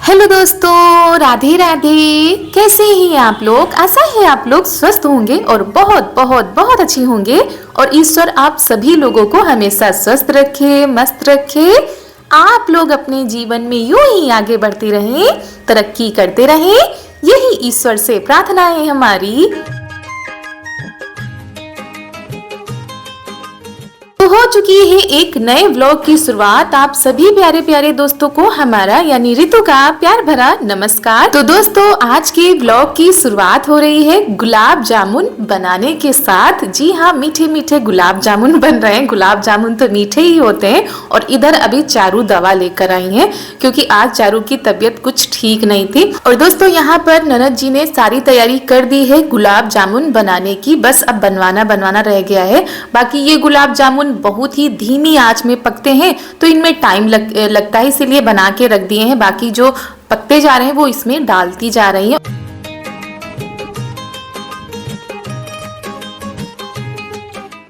Hello दोस्तों, राधे राधे। कैसे हैं आप लोग? आशा है आप लोग स्वस्थ होंगे और बहुत बहुत बहुत अच्छे होंगे। और ईश्वर आप सभी लोगों को हमेशा स्वस्थ रखे, मस्त रखे। आप लोग अपने जीवन में यूं ही आगे बढ़ते रहें, तरक्की करते रहें, यही ईश्वर से प्रार्थना है हमारी। तो हो चुकी है एक नए व्लॉग की शुरुआत। आप सभी प्यारे प्यारे दोस्तों को हमारा यानी ऋतु का प्यार भरा नमस्कार। तो दोस्तों, आज के व्लॉग की शुरुआत हो रही है गुलाब जामुन बनाने के साथ। जी हाँ, मीठे मीठे गुलाब जामुन बन रहे हैं। गुलाब जामुन तो मीठे ही होते हैं। और इधर अभी चारू दवा लेकर आई है क्योंकि आज चारू की तबीयत कुछ ठीक नहीं थी। और दोस्तों, यहाँ पर ननद जी ने सारी तैयारी कर दी है गुलाब जामुन बनाने की। बस अब बनवाना रह गया है। बाकी ये गुलाब जामुन बहुत ही धीमी आंच में पकते हैं तो इनमें टाइम लगता है, इसीलिए बना के रख दिए हैं। बाकी जो पकते जा रहे हैं वो इसमें डालती जा रही है।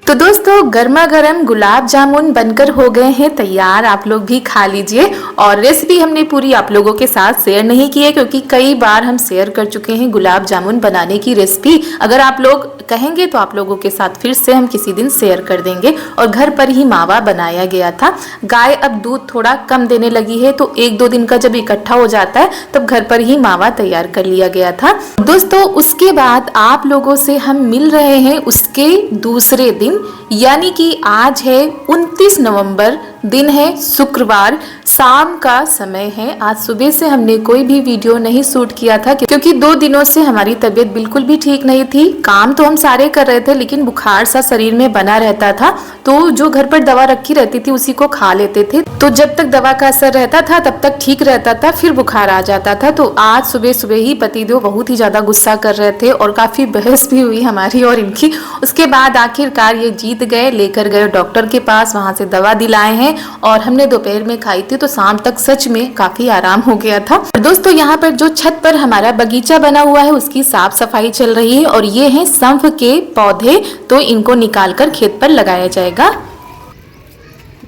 तो दोस्तों, गर्मा गर्म गुलाब जामुन बनकर हो गए हैं तैयार। आप लोग भी खा लीजिए। और रेसिपी हमने पूरी आप लोगों के साथ शेयर नहीं की है क्योंकि कई बार हम शेयर कर चुके हैं गुलाब जामुन बनाने की रेसिपी। अगर आप लोग कहेंगे तो आप लोगों के साथ फिर से हम किसी दिन शेयर कर देंगे। और घर पर ही मावा बनाया गया था। गाय अब दूध थोड़ा कम देने लगी है तो 1-2 दिन का जब इकट्ठा हो जाता है तब घर पर ही मावा तैयार कर लिया गया था। दोस्तों, उसके बाद आप लोगों से हम मिल रहे हैं उसके दूसरे दिन, यानी कि आज है 29 नवंबर, दिन है शुक्रवार, शाम का समय है। आज सुबह से हमने कोई भी वीडियो नहीं शूट किया था क्योंकि 2 दिनों से हमारी तबीयत बिल्कुल भी ठीक नहीं थी। काम तो हम सारे कर रहे थे लेकिन बुखार सा शरीर में बना रहता था। तो जो घर पर दवा रखी रहती थी उसी को खा लेते थे। तो जब तक दवा का असर रहता था तब तक ठीक रहता था, फिर बुखार आ जाता था। तो आज सुबह सुबह ही पतिदेव बहुत ही ज्यादा गुस्सा कर रहे थे और काफी बहस भी हुई हमारी और इनकी। उसके बाद आखिरकार ये जीत गए, लेकर गए डॉक्टर के पास, वहां से दवा दिलाए हैं और हमने दोपहर में खाई थी तो शाम तक सच में काफी आराम हो गया था। दोस्तों, यहाँ पर जो छत पर हमारा बगीचा बना हुआ है उसकी साफ सफाई चल रही है। और ये हैं सौंफ के पौधे, तो इनको निकाल कर खेत पर लगाया जाएगा।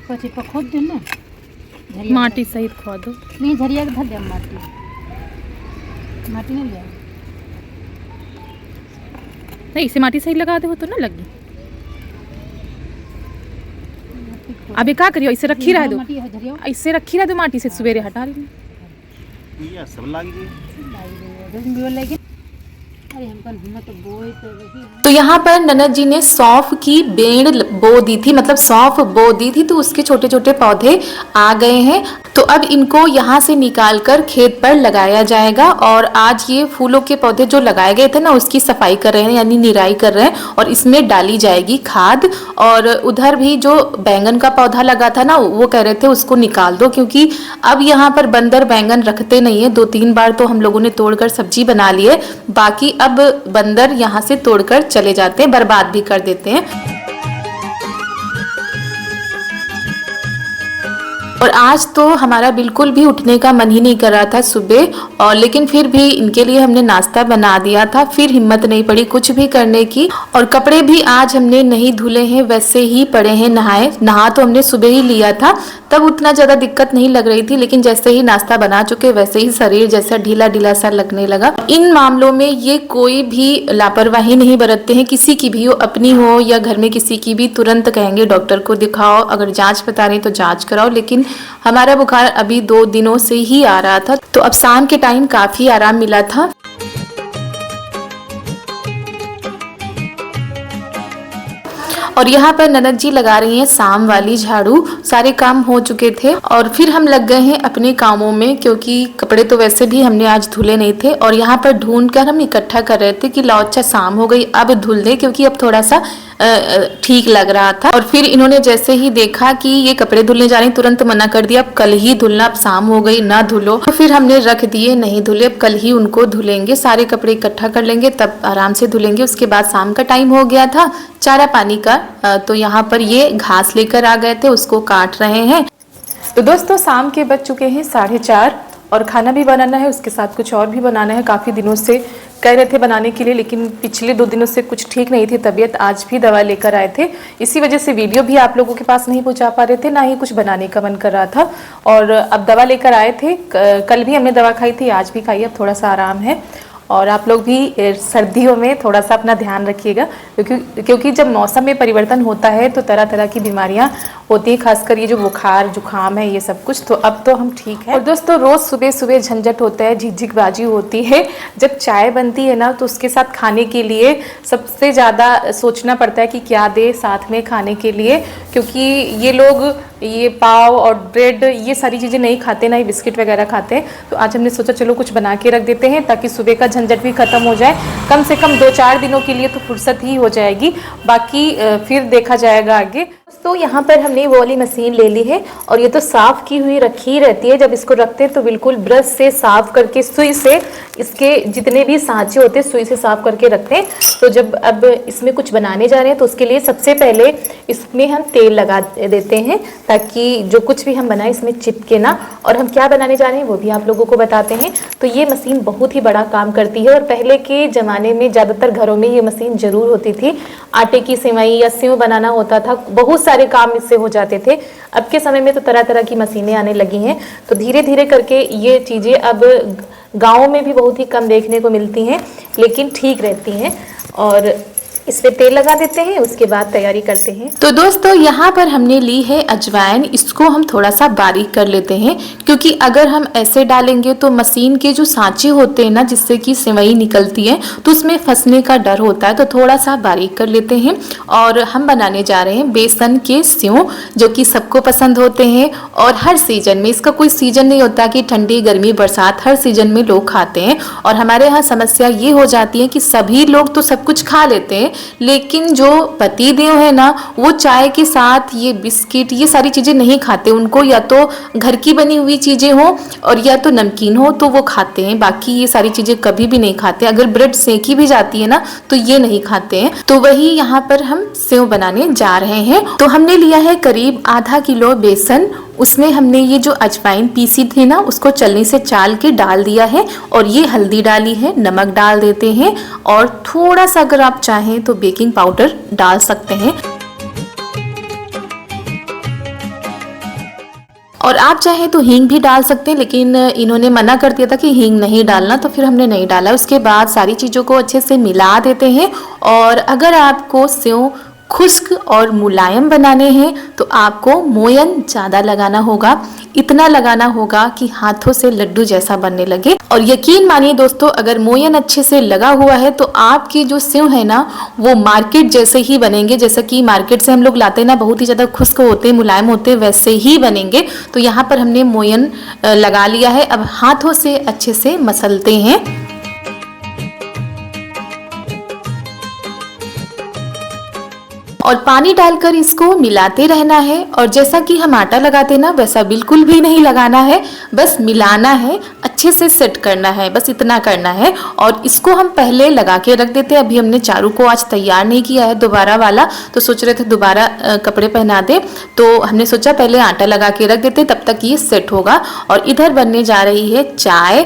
खोद दो ना, माटी सहित खोदो। नहीं झरिया के धर दे, माटी नहीं ले। नहीं, इसे माटी सही लगा दे हो तो ना लगी। अभी क्या करियो, इसे रखी रह दो, इसे रखी रह दो, माटी से सवेरे हटा रही। तो यहाँ पर ननद जी ने सौंफ की बेड़ बो दी थी, मतलब सौंफ बो दी थी तो उसके छोटे छोटे पौधे आ गए हैं। तो अब इनको यहाँ से निकाल कर खेत पर लगाया जाएगा। और आज ये फूलों के पौधे जो लगाए गए थे ना उसकी सफाई कर रहे हैं, यानी निराई कर रहे हैं। और इसमें डाली जाएगी खाद। और उधर भी जो बैंगन का पौधा लगा था ना वो कह रहे थे उसको निकाल दो क्योंकि अब यहाँ पर बंदर बैंगन रखते नहीं है। 2-3 बार तो हम लोगों ने तोड़कर सब्जी बना ली है, बाकी अब बंदर यहाँ से तोड़कर चले जाते हैं, बर्बाद भी कर देते हैं। और आज तो हमारा बिल्कुल भी उठने का मन ही नहीं कर रहा था सुबह, और लेकिन फिर भी इनके लिए हमने नाश्ता बना दिया था। फिर हिम्मत नहीं पड़ी कुछ भी करने की। और कपड़े भी आज हमने नहीं धुले हैं, वैसे ही पड़े हैं। नहा तो हमने सुबह ही लिया था, तब उतना ज्यादा दिक्कत नहीं लग रही थी। लेकिन जैसे ही नाश्ता बना चुके वैसे ही शरीर जैसा ढीला ढीला सा लगने लगा। इन मामलों में ये कोई भी लापरवाही नहीं बरतते हैं, किसी की भी हो, अपनी हो या घर में किसी की भी, तुरंत कहेंगे डॉक्टर को दिखाओ। अगर जांच बता रही तो जांच कराओ। लेकिन हमारा बुखार अभी 2 दिनों से ही आ रहा था तो अब शाम के टाइम काफी आराम मिला था। और यहाँ पर ननद जी लगा रही हैं शाम वाली झाड़ू। सारे काम हो चुके थे और फिर हम लग गए हैं अपने कामों में क्योंकि कपड़े तो वैसे भी हमने आज धुले नहीं थे। और यहाँ पर ढूंढ कर हम इकट्ठा कर रहे थे कि लो अच्छा शाम हो गई, अब धुल दे क्योंकि अब थोड़ा सा ठीक लग रहा था। और फिर इन्होंने जैसे ही देखा कि ये कपड़े धुलने जा रही, तुरंत मना कर दिया, अब कल ही धुलना, अब शाम हो गई ना धुलो। तो फिर हमने रख दिए, नहीं धुले, अब कल ही उनको धुलेंगे। सारे कपड़े इकट्ठा कर लेंगे तब आराम से धुलेंगे। उसके बाद शाम का टाइम हो गया था चारा पानी का, तो यहाँ पर ये घास लेकर आ गए थे, उसको काट रहे हैं। तो दोस्तों, शाम के बज चुके हैं 4:30 और खाना भी बनाना है, उसके साथ कुछ और भी बनाना है। काफ़ी दिनों से कह रहे थे बनाने के लिए, लेकिन पिछले 2 दिनों से कुछ ठीक नहीं थी तबीयत। आज भी दवा लेकर आए थे, इसी वजह से वीडियो भी आप लोगों के पास नहीं पहुंचा पा रहे थे, ना ही कुछ बनाने का मन कर रहा था। और अब दवा लेकर आए थे, कल भी हमने दवा खाई थी, आज भी खाई, अब थोड़ा सा आराम है। और आप लोग भी सर्दियों में थोड़ा सा अपना ध्यान रखिएगा, क्योंकि जब मौसम में परिवर्तन होता है तो तरह तरह की बीमारियां होती है, खासकर ये जो बुखार जुकाम है ये सब कुछ। तो अब तो हम ठीक है। और दोस्तों, रोज़ सुबह सुबह झंझट होता है, झिकझिकबाजी होती है। जब चाय बनती है ना तो उसके साथ खाने के लिए सबसे ज़्यादा सोचना पड़ता है कि क्या दे साथ में खाने के लिए, क्योंकि ये लोग ये पाव और ब्रेड ये सारी चीज़ें नहीं खाते, ना ही बिस्किट वगैरह खाते हैं। तो आज हमने सोचा चलो कुछ बना के रख देते हैं ताकि सुबह का झंझट भी ख़त्म हो जाए। कम से कम 2-4 दिनों के लिए तो फुर्सत ही हो जाएगी, बाकी फिर देखा जाएगा आगे। तो यहाँ पर हमने वो वाली मशीन ले ली है और ये तो साफ़ की हुई रखी रहती है। जब इसको रखते हैं तो बिल्कुल ब्रश से साफ़ करके, सुई से इसके जितने भी सांचे होते हैं सुई से साफ़ करके रखते हैं। तो जब अब इसमें कुछ बनाने जा रहे हैं तो उसके लिए सबसे पहले इसमें हम तेल लगा देते हैं ताकि जो कुछ भी हम बनाएं इसमें चिपके ना। और हम क्या बनाने जा रहे हैं वो भी आप लोगों को बताते हैं। तो ये मशीन बहुत ही बड़ा काम करती है और पहले के ज़माने में ज़्यादातर घरों में ये मशीन ज़रूर होती थी। आटे की सेवई या सेव बनाना होता था, बहुत सारे काम इससे हो जाते थे। अब के समय में तो तरह तरह की मशीनें आने लगी हैं, तो धीरे धीरे करके ये चीज़ें अब गाँव में भी बहुत ही कम देखने को मिलती हैं, लेकिन ठीक रहती हैं। और इस पे तेल लगा देते हैं, उसके बाद तैयारी करते हैं। तो दोस्तों, यहाँ पर हमने ली है अजवाइन, इसको हम थोड़ा सा बारीक कर लेते हैं, क्योंकि अगर हम ऐसे डालेंगे तो मशीन के जो सांचे होते हैं ना जिससे कि सेवई निकलती है तो उसमें फंसने का डर होता है। तो थोड़ा सा बारीक कर लेते हैं। और हम बनाने जा रहे हैं बेसन के सेव, जो कि सबको पसंद होते हैं और हर सीजन में, इसका कोई सीजन नहीं होता कि ठंडी गर्मी बरसात, हर सीजन में लोग खाते हैं। और हमारे यहाँ समस्या ये हो जाती है कि सभी लोग तो सब कुछ खा लेते हैं, लेकिन जो पति देव है ना वो चाय के साथ ये बिस्किट ये सारी चीज़ें नहीं खाते। उनको या तो घर की बनी हुई चीज़ें हो और या तो नमकीन हो तो वो खाते हैं, बाकी ये सारी चीज़ें कभी भी नहीं खाते। अगर ब्रेड सेकी भी जाती है ना तो ये नहीं खाते हैं। तो वही यहाँ पर हम सेव बनाने जा रहे हैं। तो हमने लिया है करीब आधा किलो बेसन, उसमें हमने ये जो अजवाइन पीसी थी ना उसको चलनी से चाल के डाल दिया है। और ये हल्दी डाली है, नमक डाल देते हैं और थोड़ा सा अगर आप चाहें तो बेकिंग पाउडर डाल सकते हैं। और आप चाहें तो हींग भी डाल सकते हैं, लेकिन इन्होंने मना कर दिया था कि हींग नहीं डालना, तो फिर हमने नहीं डाला। उसके बाद सारी चीज़ों को अच्छे से मिला देते हैं। और अगर आपको सेव खुश्क और मुलायम बनाने हैं तो आपको मोयन ज़्यादा लगाना होगा, इतना लगाना होगा कि हाथों से लड्डू जैसा बनने लगे। और यकीन मानिए दोस्तों, अगर मोयन अच्छे से लगा हुआ है तो आपके जो सेव है ना वो मार्केट जैसे ही बनेंगे, जैसा कि मार्केट से हम लोग लाते हैं ना, बहुत ही ज़्यादा खुश्क होते हैं, मुलायम होते हैं, वैसे ही बनेंगे। तो यहाँ पर हमने मोयन लगा लिया है। अब हाथों से अच्छे से मसलते हैं। और पानी डालकर इसको मिलाते रहना है। और जैसा कि हम आटा लगाते हैं ना वैसा बिल्कुल भी नहीं लगाना है, बस मिलाना है, अच्छे से सेट करना है, बस इतना करना है। और इसको हम पहले लगा के रख देते हैं। अभी हमने चारू को आज तैयार नहीं किया है दोबारा वाला, तो सोच रहे थे दोबारा कपड़े पहना दे, तो हमने सोचा पहले आटा लगा के रख देते, तब तक ये सेट होगा। और इधर बनने जा रही है चाय।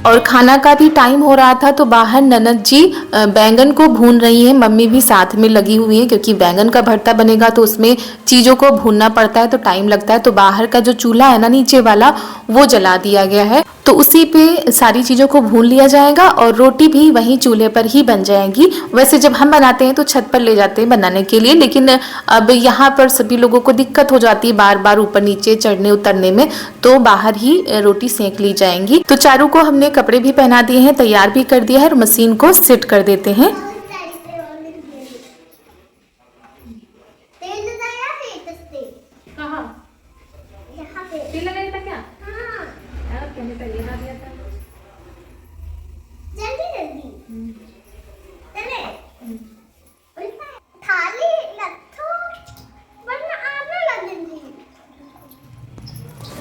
और खाना का भी टाइम हो रहा था तो बाहर ननद जी बैंगन को भून रही हैं, मम्मी भी साथ में लगी हुई हैं, क्योंकि बैंगन का भरता बनेगा तो उसमें चीज़ों को भूनना पड़ता है तो टाइम लगता है। तो बाहर का जो चूल्हा है ना नीचे वाला वो जला दिया गया है, तो उसी पे सारी चीज़ों को भून लिया जाएगा और रोटी भी वहीं चूल्हे पर ही बन जाएगी। वैसे जब हम बनाते हैं तो छत पर ले जाते हैं बनाने के लिए, लेकिन अब यहाँ पर सभी लोगों को दिक्कत हो जाती है बार बार ऊपर नीचे चढ़ने उतरने में, तो बाहर ही रोटी सेक ली जाएंगी। तो चारू को हमने कपड़े भी पहना दिए हैं, तैयार भी कर दिया है और मशीन को सेट कर देते हैं।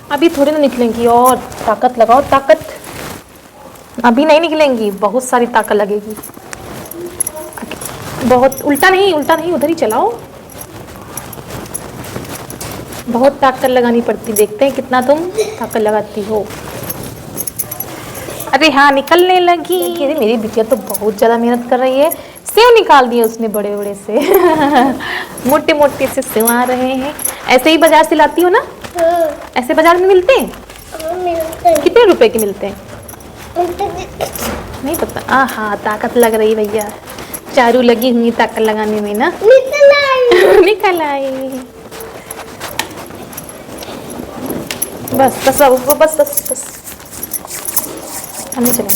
अभी थोड़ी ना निकलेंगी, और ताकत लगाओ, ताकत अभी नहीं निकलेंगी, बहुत सारी ताकत लगेगी। बहुत उल्टा नहीं उधर ही चलाओ, बहुत ताकत लगानी पड़ती। देखते हैं कितना तुम ताकत लगाती हो। अरे हाँ, निकलने लगी। अरे मेरी बिटिया तो बहुत ज़्यादा मेहनत कर रही है। सेव निकाल दिए उसने बड़े बड़े से। मोटे मोटे से सेव आ रहे हैं। ऐसे ही बाजार से लाती हो ना? ऐसे बाजार में मिलते हैं? कितने रुपए के मिलते हैं? नहीं पता। हाँ, ताकत लग रही भैया, चारू लगी हुई ताकत लगाने में ना। निकल आई। बस बस बस बस बस हमने चला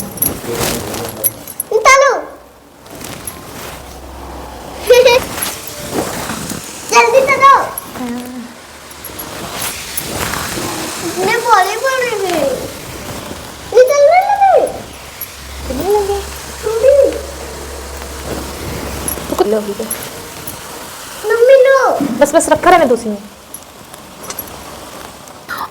जल्दी करो। मैं बोली बोल रही थी। निकलने लगे। मम्मी लो। बस बस रखा रहने दो उसी में।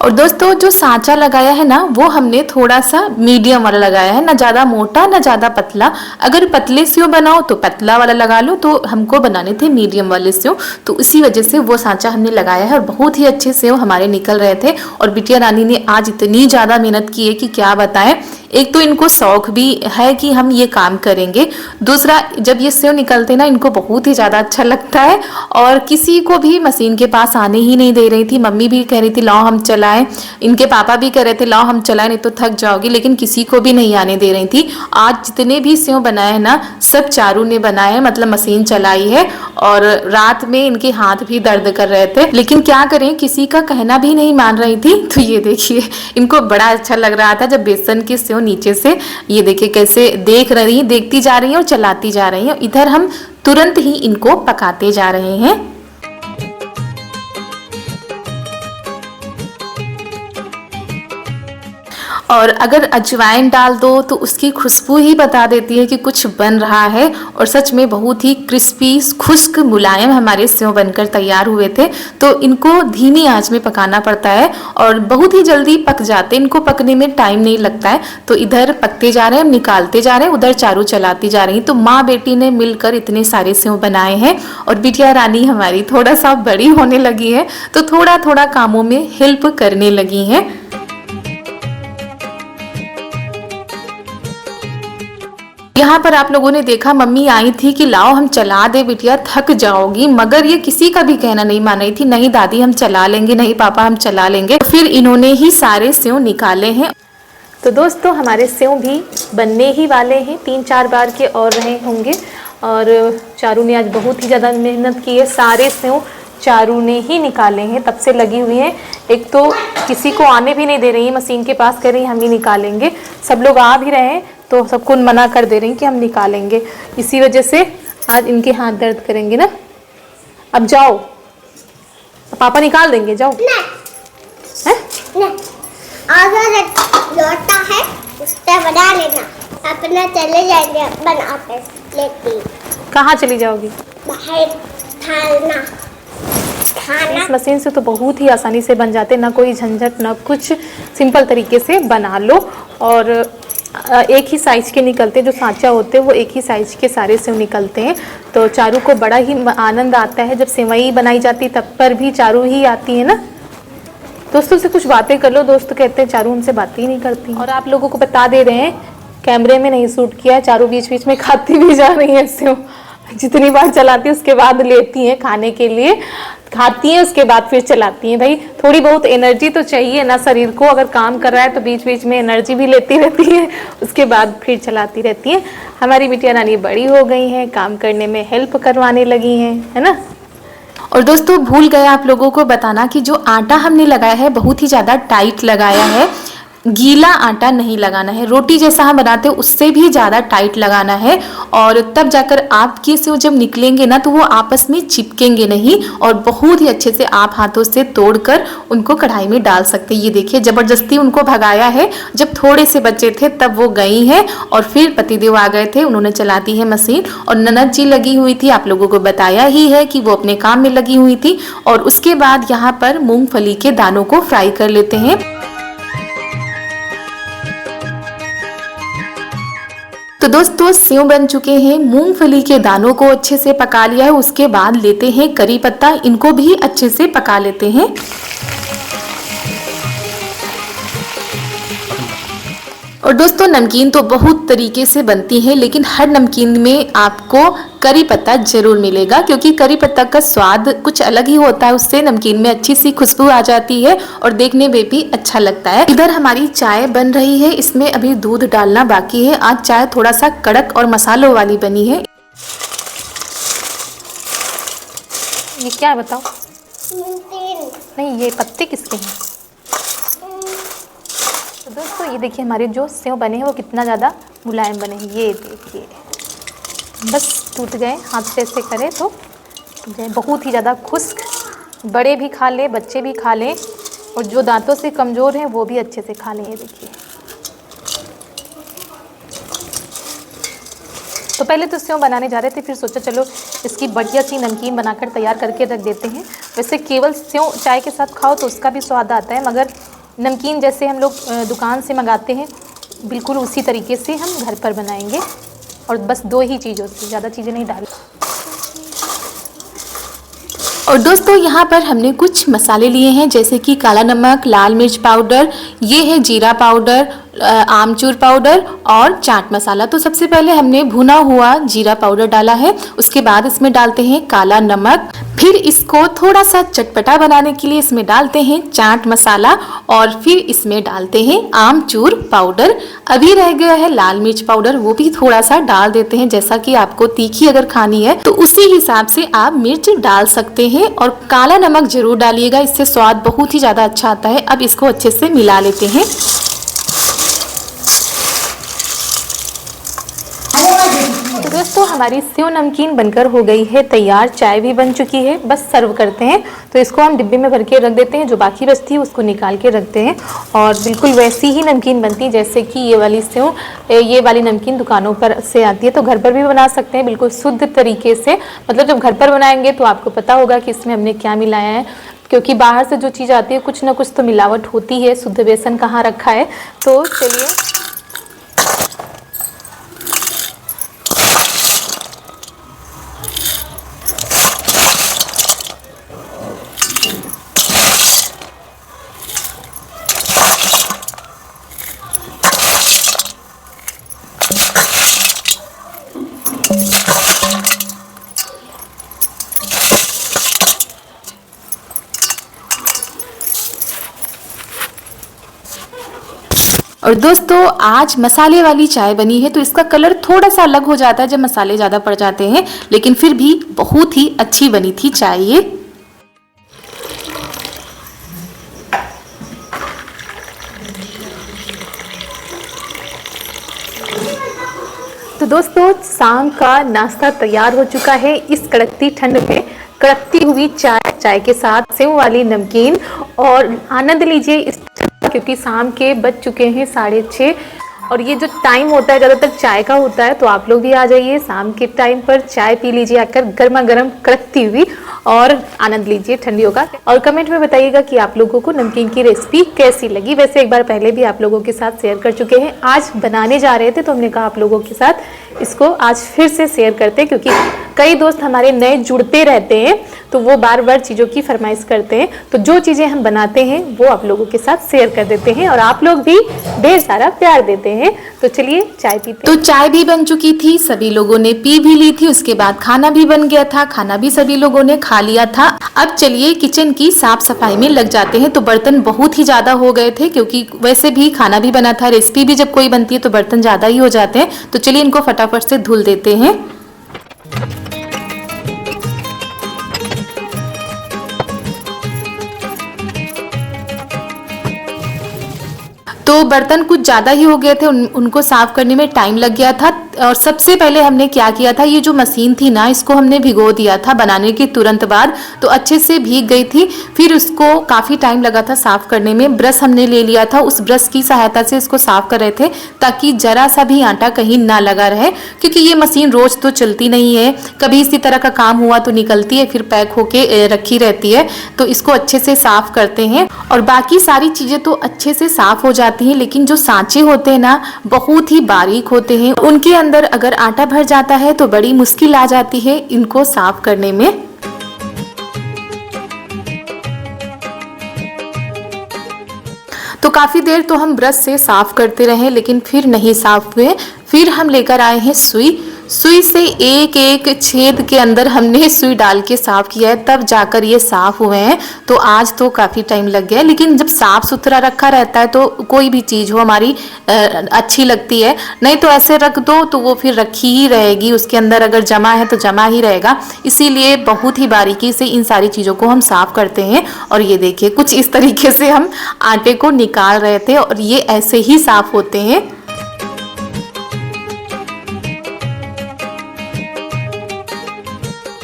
और दोस्तों जो सांचा लगाया है ना, वो हमने थोड़ा सा मीडियम वाला लगाया है, ना ज़्यादा मोटा ना ज़्यादा पतला। अगर पतले सेव बनाओ तो पतला वाला लगा लो, तो हमको बनाने थे मीडियम वाले सेव, तो इसी वजह से वो सांचा हमने लगाया है। और बहुत ही अच्छे सेव हमारे निकल रहे थे। और बिटिया रानी ने आज इतनी ज़्यादा मेहनत की है कि क्या बताएं। एक तो इनको शौक भी है कि हम ये काम करेंगे, दूसरा जब ये सेव निकलते ना इनको बहुत ही ज़्यादा अच्छा लगता है। और किसी को भी मशीन के पास आने ही नहीं दे रही थी। मम्मी भी कह रही थी लाओ हम चलाएं, इनके पापा भी कह रहे थे लाओ हम चलाएं, नहीं तो थक जाओगी, लेकिन किसी को भी नहीं आने दे रही थी। आज जितने भी सेव बनाए हैं ना, सब चारू ने बनाए हैं, मतलब मशीन चलाई है। और रात में इनके हाथ भी दर्द कर रहे थे, लेकिन क्या करें, किसी का कहना भी नहीं मान रही थी। तो ये देखिए इनको बड़ा अच्छा लग रहा था जब बेसन के सेव नीचे से ये देखिए कैसे देख रही है, देखती जा रही है और चलाती जा रही है। इधर हम तुरंत ही इनको पकाते जा रहे हैं। और अगर अजवाइन डाल दो तो उसकी खुशबू ही बता देती है कि कुछ बन रहा है। और सच में बहुत ही क्रिस्पी खुश्क मुलायम हमारे सेव बनकर तैयार हुए थे। तो इनको धीमी आंच में पकाना पड़ता है और बहुत ही जल्दी पक जाते हैं, इनको पकने में टाइम नहीं लगता है। तो इधर पकते जा रहे हैं, निकालते जा रहे हैं, उधर चारू चलाती जा रही। तो माँ बेटी ने मिलकर इतने सारे सेव बनाए हैं। और बिटिया रानी हमारी थोड़ा सा बड़ी होने लगी है, तो थोड़ा थोड़ा कामों में हेल्प करने लगी है। यहाँ पर आप लोगों ने देखा मम्मी आई थी कि लाओ हम चला दे बिटिया, थक जाओगी, मगर ये किसी का भी कहना नहीं मान रही थी। नहीं दादी हम चला लेंगे, नहीं पापा हम चला लेंगे। फिर इन्होंने ही सारे सेव निकाले हैं। तो दोस्तों हमारे सेव भी बनने ही वाले हैं, 3-4 बार के और रहे होंगे। और चारू ने आज बहुत ही ज़्यादा मेहनत की है, सारे सेव चारू ने ही निकाले हैं, तब से लगी हुई हैं। एक तो किसी को आने भी नहीं दे रही है मशीन के पास, कह रही हम ही निकालेंगे। सब लोग आ भी रहे हैं तो सबको मना कर दे रही हैं कि हम निकालेंगे। इसी वजह से आज इनके हाथ दर्द करेंगे ना। अब जाओ, पापा निकाल देंगे, जाओ। नहीं। लोटा है उससे बना लेना, अपना चले जाएंगे बनाते लेती। कहाँ चली जाओगी? बाहर खाना। इस मशीन से तो बहुत ही आसानी से बन जाते, ना कोई झंझट ना कुछ, सिंपल तरीके से बना लो। और एक ही साइज के निकलते, जो सांचा होते हैं वो एक ही साइज के सारे सेव निकलते हैं। तो चारू को बड़ा ही आनंद आता है जब सेवई बनाई जाती है, तब पर भी चारू ही आती है ना। दोस्तों से कुछ बातें कर लो, दोस्त कहते हैं चारू उनसे बातें ही नहीं करती। और आप लोगों को बता दे रहे हैं, कैमरे में नहीं शूट किया, चारू बीच बीच में खाती भी जा रही है सेव। जितनी बार चलाती है उसके बाद लेती हैं खाने के लिए, खाती हैं उसके बाद फिर चलाती हैं। भाई थोड़ी बहुत एनर्जी तो चाहिए ना शरीर को, अगर काम कर रहा है तो बीच बीच में एनर्जी भी लेती रहती है, उसके बाद फिर चलाती रहती हैं। हमारी बिटिया रानी बड़ी हो गई हैं, काम करने में हेल्प करवाने लगी हैं, है ना। और दोस्तों भूल गए आप लोगों को बताना कि जो आटा हमने लगाया है बहुत ही ज़्यादा टाइट लगाया है, गीला आटा नहीं लगाना है। रोटी जैसा हम बनाते हैं उससे भी ज़्यादा टाइट लगाना है, और तब जाकर आपके सेव जब निकलेंगे ना तो वो आपस में चिपकेंगे नहीं, और बहुत ही अच्छे से आप हाथों से तोड़कर उनको कढ़ाई में डाल सकते हैं। ये देखिए ज़बरदस्ती उनको भगाया है, जब थोड़े से बच्चे थे तब वो गई हैं, और फिर पतिदेव आ गए थे, उन्होंने चला दी है मशीन। और ननद जी लगी हुई थी, आप लोगों को बताया ही है कि वो अपने काम में लगी हुई थी। और उसके बाद यहाँ पर मूंगफली के दानों को फ्राई कर लेते हैं। तो दोस्तों सेव बन चुके हैं, मूंगफली के दानों को अच्छे से पका लिया है। उसके बाद लेते हैं करी पत्ता, इनको भी अच्छे से पका लेते हैं। और दोस्तों नमकीन तो बहुत तरीके से बनती है, लेकिन हर नमकीन में आपको करी पत्ता जरूर मिलेगा, क्योंकि करी पत्ता का स्वाद कुछ अलग ही होता है। उससे नमकीन में अच्छी सी खुशबू आ जाती है और देखने में भी अच्छा लगता है। इधर हमारी चाय बन रही है, इसमें अभी दूध डालना बाकी है। आज चाय थोड़ा सा कड़क और मसालों वाली बनी है। ये क्या है बताओ? नहीं, ये पत्ते किसके हैं? तो दोस्तों ये देखिए हमारे जो सेव बने हैं वो कितना ज़्यादा मुलायम बने हैं। ये देखिए बस टूट गए, हाथ से ऐसे करें तो टूट गए। बहुत ही ज़्यादा खुश्क, बड़े भी खा लें, बच्चे भी खा लें, और जो दांतों से कमज़ोर हैं वो भी अच्छे से खा लें। ये देखिए, तो पहले तो सेव बनाने जा रहे थे, फिर सोचा चलो इसकी बढ़िया सी नमकीन बनाकर तैयार करके रख देते हैं। वैसे केवल सेव चाय के साथ खाओ तो उसका भी स्वाद आता है, मगर नमकीन जैसे हम लोग दुकान से मंगाते हैं बिल्कुल उसी तरीके से हम घर पर बनाएंगे। और बस 2 ही चीज़ों से, ज़्यादा चीज़ें नहीं डाली। और दोस्तों यहाँ पर हमने कुछ मसाले लिए हैं, जैसे कि काला नमक, लाल मिर्च पाउडर, ये है जीरा पाउडर, आमचूर पाउडर और चाट मसाला। तो सबसे पहले हमने भुना हुआ जीरा पाउडर डाला है, उसके बाद इसमें डालते हैं काला नमक, फिर इसको थोड़ा सा चटपटा बनाने के लिए इसमें डालते हैं चाट मसाला, और फिर इसमें डालते हैं आमचूर पाउडर। अभी रह गया है लाल मिर्च पाउडर, वो भी थोड़ा सा डाल देते हैं। जैसा कि आपको तीखी अगर खानी है तो उसी हिसाब से आप मिर्च डाल सकते हैं, और काला नमक जरूर डालिएगा, इससे स्वाद बहुत ही ज़्यादा अच्छा आता है। अब इसको अच्छे से मिला लेते हैं। तो दोस्तों हमारी सेव नमकीन बनकर हो गई है तैयार, चाय भी बन चुकी है, बस सर्व करते हैं। तो इसको हम डिब्बे में भर के रख देते हैं, जो बाकी बचती है उसको निकाल के रखते हैं। और बिल्कुल वैसी ही नमकीन बनती है जैसे कि ये वाली सेव, ये वाली नमकीन दुकानों पर से आती है। तो घर पर भी बना सकते हैं बिल्कुल शुद्ध तरीके से। मतलब जब घर पर बनाएंगे तो आपको पता होगा कि इसमें हमने क्या मिलाया है, क्योंकि बाहर से जो चीज़ आती है कुछ ना कुछ तो मिलावट होती है। शुद्ध बेसन कहाँ रखा है। तो चलिए और दोस्तों आज मसाले वाली चाय बनी है, तो इसका कलर थोड़ा सा अलग हो जाता है जब मसाले ज़्यादा पड़ जाते हैं, लेकिन फिर भी बहुत ही अच्छी बनी थी चाय ये। तो दोस्तों शाम का नाश्ता तैयार हो चुका है। इस कड़कती ठंड में कड़कती हुई चाय के साथ सेव वाली नमकीन, और आनंद लीजिए इस, क्योंकि शाम के बज चुके हैं 6:30, और ये जो टाइम होता है ज़्यादातर चाय का होता है। तो आप लोग भी आ जाइए शाम के टाइम पर, चाय पी लीजिए आकर गर्मा गर्म कड़कती हुई, और आनंद लीजिए ठंडियों का। और कमेंट में बताइएगा कि आप लोगों को नमकीन की रेसिपी कैसी लगी। वैसे एक बार पहले भी आप लोगों के साथ शेयर कर चुके हैं, आज बनाने जा रहे थे तो हमने कहा आप लोगों के साथ इसको आज फिर से शेयर करते हैं, क्योंकि कई दोस्त हमारे नए जुड़ते रहते हैं तो वो बार बार चीज़ों की फरमाइश करते हैं। तो जो चीज़ें हम बनाते हैं वो आप लोगों के साथ शेयर कर देते हैं, और आप लोग भी ढेर सारा प्यार देते हैं। तो चलिए चाय पीते हैं। तो चाय भी बन चुकी थी, सभी लोगों ने पी भी ली थी, उसके बाद खाना भी बन गया था, खाना भी सभी लोगों ने खा लिया था। अब चलिए किचन की साफ सफाई में लग जाते हैं। तो बर्तन बहुत ही ज़्यादा हो गए थे, क्योंकि वैसे भी खाना भी बना था, रेसिपी भी जब कोई बनती है तो बर्तन ज़्यादा ही हो जाते हैं। तो चलिए इनको फटाफट से धुल देते हैं। तो बर्तन कुछ ज़्यादा ही हो गए थे, उनको साफ़ करने में टाइम लग गया था। और सबसे पहले हमने क्या किया था, ये जो मशीन थी ना, इसको हमने भिगो दिया था बनाने के तुरंत बाद, तो अच्छे से भीग गई थी। फिर उसको काफ़ी टाइम लगा था साफ़ करने में। ब्रश हमने ले लिया था, उस ब्रश की सहायता से इसको साफ़ कर रहे थे, ताकि ज़रा सा भी आटा कहीं ना लगा रहे, क्योंकि ये मशीन रोज़ तो चलती नहीं है, कभी इसी तरह का काम हुआ तो निकलती है, फिर पैक होके रखी रहती है। तो इसको अच्छे से साफ़ करते हैं, और बाकी सारी चीज़ें तो अच्छे से साफ़ हो जाती हैं, लेकिन जो सांचे होते हैं ना, बहुत ही बारीक होते हैं। उनके अंदर अगर आटा भर जाता है तो बड़ी मुश्किल आ जाती है इनको साफ करने में। तो तो काफ़ी देर तो हम ब्रश से साफ करते रहे लेकिन फिर नहीं साफ हुए। फिर हम लेकर आए हैं सुई से एक एक छेद के अंदर हमने सुई डाल के साफ किया है, तब जाकर ये साफ हुए हैं। तो आज तो काफ़ी टाइम लग गया, लेकिन जब साफ सुथरा रखा रहता है तो कोई भी चीज़ हो हमारी अच्छी लगती है। नहीं तो ऐसे रख दो तो वो फिर रखी ही रहेगी, उसके अंदर अगर जमा है तो जमा ही रहेगा। इसीलिए बहुत ही बारीकी से इन सारी चीज़ों को हम साफ करते हैं। और ये देखिए कुछ इस तरीके से हम आटे को निकाल रहे थे और ये ऐसे ही साफ होते हैं।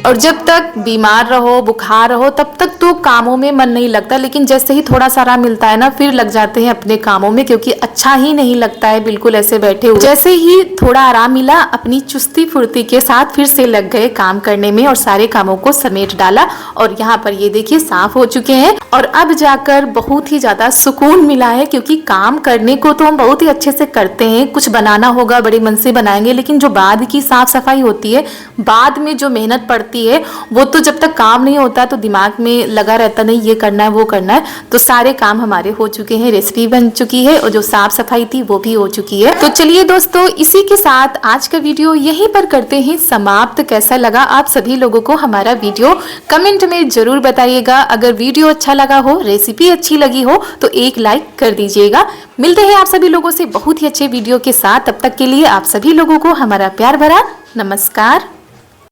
और जब तक बीमार रहो, बुखार रहो, तब तक तो कामों में मन नहीं लगता, लेकिन जैसे ही थोड़ा सा आराम मिलता है ना, फिर लग जाते हैं अपने कामों में, क्योंकि अच्छा ही नहीं लगता है बिल्कुल ऐसे बैठे हुए। जैसे ही थोड़ा आराम मिला, अपनी चुस्ती फुर्ती के साथ फिर से लग गए काम करने में और सारे कामों को समेट डाला। और यहाँ पर ये देखिए साफ हो चुके हैं और अब जाकर बहुत ही ज्यादा सुकून मिला है, क्योंकि काम करने को तो हम बहुत ही अच्छे से करते हैं, कुछ बनाना होगा बड़े मन से बनाएंगे, लेकिन जो बाद की साफ सफाई होती है, बाद में जो मेहनत पड़ती है, वो तो जब तक काम नहीं होता तो दिमाग में लगा रहता, नहीं ये करना है वो करना है। तो सारे काम हमारे हो चुके हैं, रेसिपी बन चुकी है और जो साफ सफाई थी वो भी हो चुकी है। तो चलिए दोस्तों, इसी के साथ आज का वीडियो यहीं पर करते हैं समाप्त। कैसा लगा आप सभी लोगों को हमारा वीडियो, कमेंट में जरूर बताइएगा। अगर वीडियो अच्छा लगा हो, रेसिपी अच्छी लगी हो तो एक लाइक कर दीजिएगा। मिलते हैं आप सभी लोगों से बहुत ही अच्छे वीडियो के साथ। तब तक के लिए आप सभी लोगों को हमारा प्यार भरा नमस्कार।